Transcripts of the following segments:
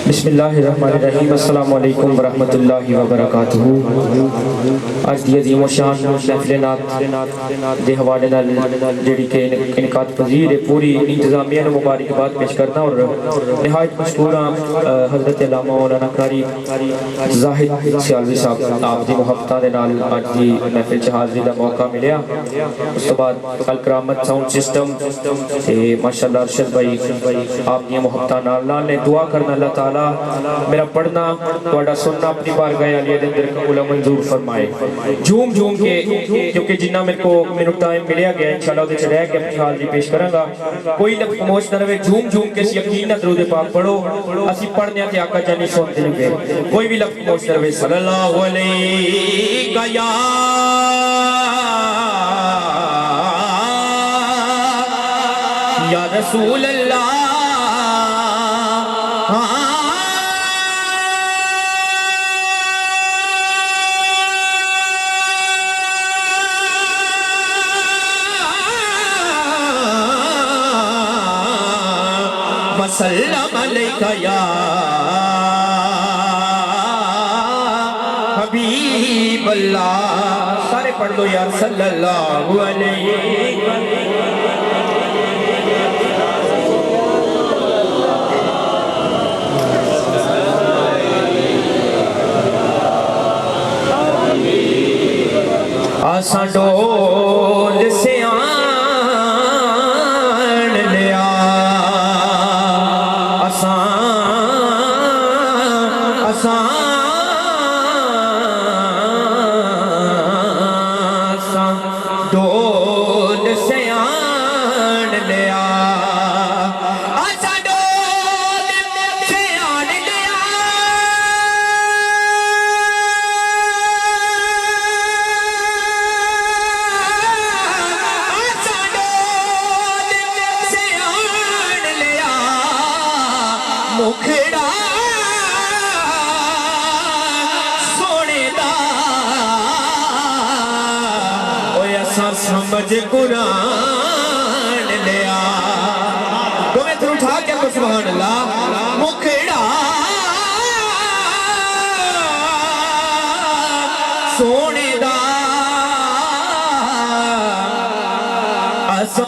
बिस्मिल्लाहिर्रहमानिर्रहीम अस्सलामु अलैकुम वरहमतुल्लाहि वबरकातुहू। आज दी अजीम व शान महफिल नात दे हवाले नाल जेहड़ी के इनकात पजीर है पूरी इंतजामिया नु मुबारकबाद पेश करना और निहायत मशकूर हजरत अल्लामा मौलाना कारी जाहिद सियालवी साहब आप दी मुहब्बतां दे नाल आज दी महफिल च हाज़री दा मौका मिलिया। उस तो बाद अल करामत साउंड सिस्टम ते माशाअल्लाह अरशद भाई आप दी मुहब्बतां नाल ने दुआ करना अल्लाह ताला मेरा पढ़ना तुहाडा सुनना अपनी बारगाह अली दे अंदर कबूल मंजूर फरमाए। झूम झूम के क्योंकि जिन्ना मेरे टाइम मिलिया गया इंशाअल्लाह उहदे च रह के अपनी हाज़री पेश करांगा। कोई लफ्ज़ खामोश न रहे, झूम झूम के यकीन न दरूद पाक पढ़ो, असी पढ़ने ते आका जानी सुनते लगे। कोई भी लफ्ज़ खामोश न रहे। सल्लल्लाहु अलैका या रसूल अल्लाह वसल्लम अलैका या हबीब अल्लाह। सारे पढ़ लो यार सल्लल्लाहु अलैहि आसा डोल से आन लिया आसा आसा डोल से आन लिया आसा डोल से आन लिया मुखड़ा सोने दा असा समझ कुरान लिया। तुम्हें तो उठा के को सुभान अल्लाह। मुखड़ा सोने दा असा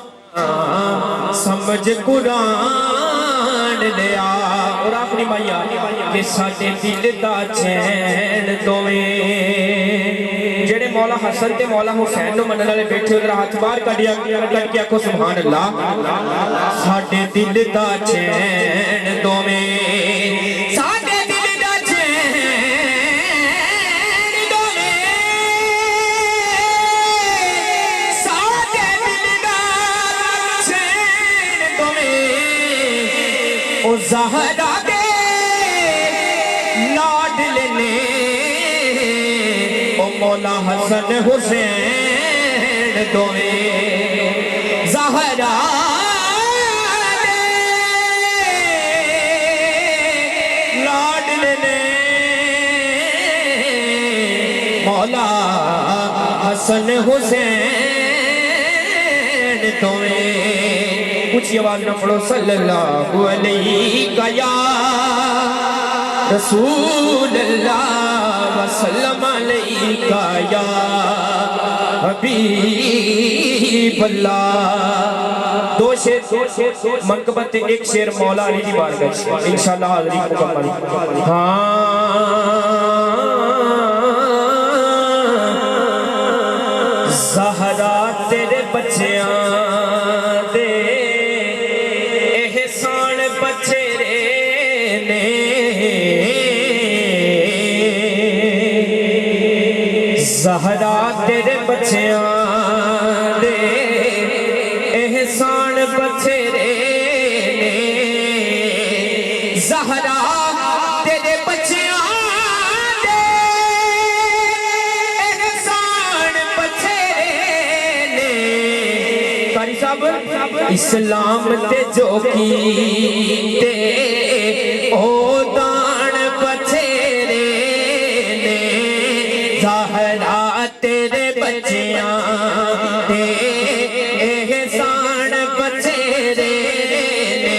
समझ कुरान लिया। और अपनी माया के साडे दिल दा चैन दोवें जेड़े मौला हसन ते मौला हुसैन नु मनन वाले बैठे उधर हाथ बाहर कट के आखो सुभान अल्लाह। साडे दिल दा चैन दोवें साडे दिल दा चैन दोवें साडे दिल दा चैन दोवें ओ ज़हरा दे लाडले ने ओ मौला हसन हुसैन दोवें ज़हरा दे लाडले ने मौला हसन हुसैन दोवें। ऊंची आवाज न पढ़ो सल्लल्लाहु अलैका या रसूल अल्लाह वसल्लम अलैका या हबीब अल्लाह। दो शेर मनकबत एक शेर मौला अली की बारगाह इंशाअल्लाह हाज़री मुकम्मल। ज़हरा तेरे बच्चियां दे एहसान बचेरे ने ज़हरा तेरे बच्चियां दे एहसान बचेरे ने ज़हरा तेरे बच्चियां दे एहसान बचेरे ने। कारी साहब इस्लाम ते जो की ते ओ दान बचेरे ने ज़हरा तेरे बच्चियां दे एहसान बचेरे ने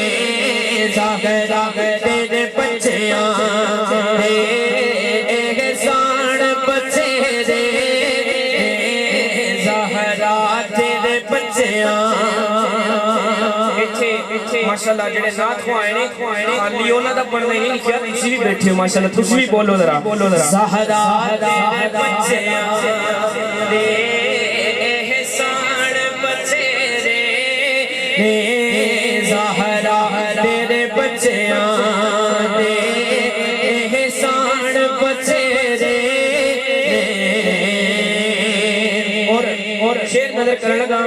زہرا تیرے بچیاں دے احسان بچیرے زہرا تیرے بچیاں ماشاءاللہ جڑے نعت خوائے نے خالی انہاں دا پڑھنا ہی نہیں لکھیا تسی بھی بیٹھے ہو ماشاءاللہ تسی بھی بولو ذرا زہرا تیرے بچیاں دے احسان بچیرے زہرا تیرے بچیاں دے احسان بچیرے اور شیر نظر کرنے لگا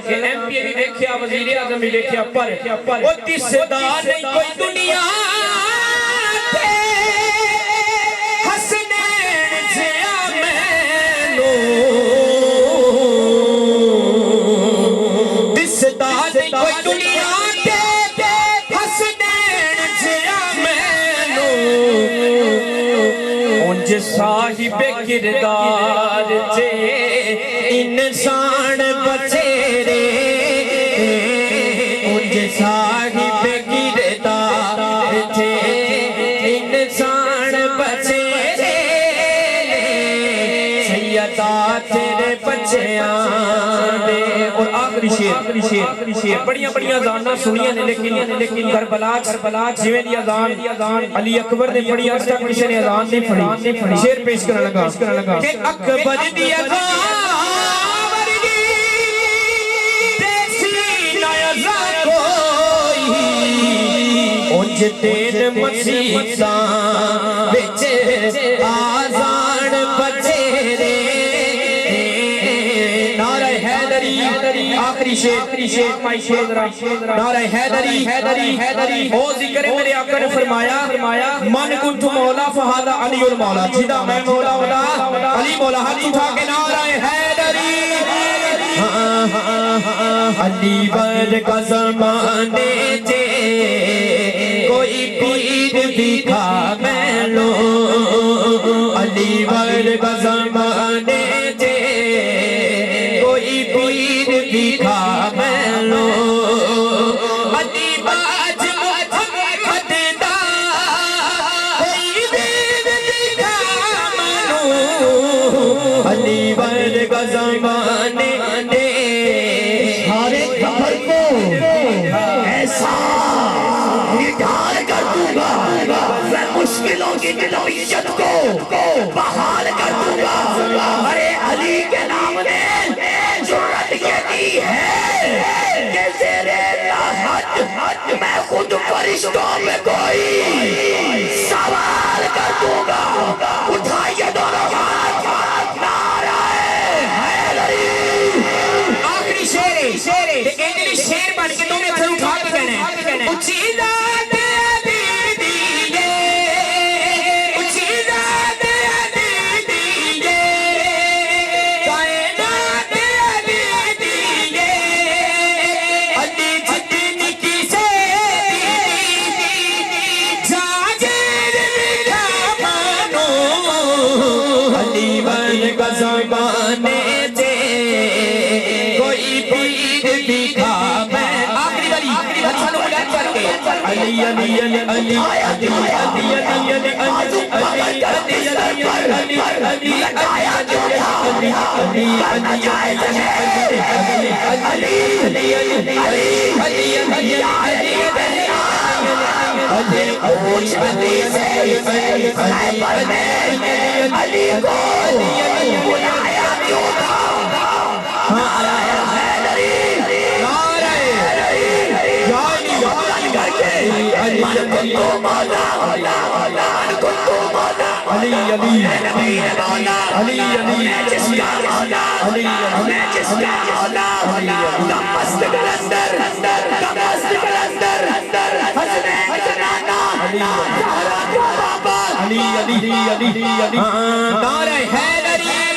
کہ ایم پی بھی دیکھیا وزیر اعظم بھی دیکھیا پر وہ دسدا نہیں کوئی دنیا تے حسنین جیا مینوں دسدا نہیں کوئی دنیا تے حسنین جیا مینوں اونج صاحب کردار جے انسان بچیرے اونج صاحب کردار جے انسان بچیرے سیدہ تیرے بچیاں دے اور آخری شیر بڑیاں زانہ سنیاں نے لیکن کربلا جویں دی اذان علی اکبر نے پڑھی آج تک کسی نے اذان نہیں پڑھی شیر پیش کرنے لگا کہ اکبر دی اذان اونج تین مسیحاں وچ آزان بچیرے نعرہ حیدری آخری شیر مائی شیر نعرہ حیدری او ذکر میرے آقا نے فرمایا من کنت مولا فہذا علی المولا جدا میں مولا علی مولا ہاتھ اٹھا کے نعرہ حیدری علی بر کا زمانے جے کوئی پیر بھی تھا میں لو علی بر کا زمانے جے کوئی پیر بھی تھا میں لو علی باج محمد دا کوئی پیر بھی تھا میں لو علی بر کا زمانے سارے کفر کو ایسا نڈال کر دوں گا میں مشکلوں کی جلویت کو بحال کر دوں گا ارے علی کے نام نے جرت یہ دی ہے کہ زیر لاحت میں خود فرشتوں میں کوئی سوال کر دوں گا اٹھائیے دونوں ہاتھ نعرہ حیدری آخری شیر انجلی شیر بن کے تم نے پھر اٹھا کے کہنا ہے اچھی ذات دیدیے اچھی ذات دیدیے کائنات دیدیے علی جتنی کی سے جاجر میرا مانو علی بن کا زمانے جے کوئی پیر بھی تھا میں آخری والی اچھا لوگ گھر کر کے علی علی علی علی علی علی علی نعرہ حیدری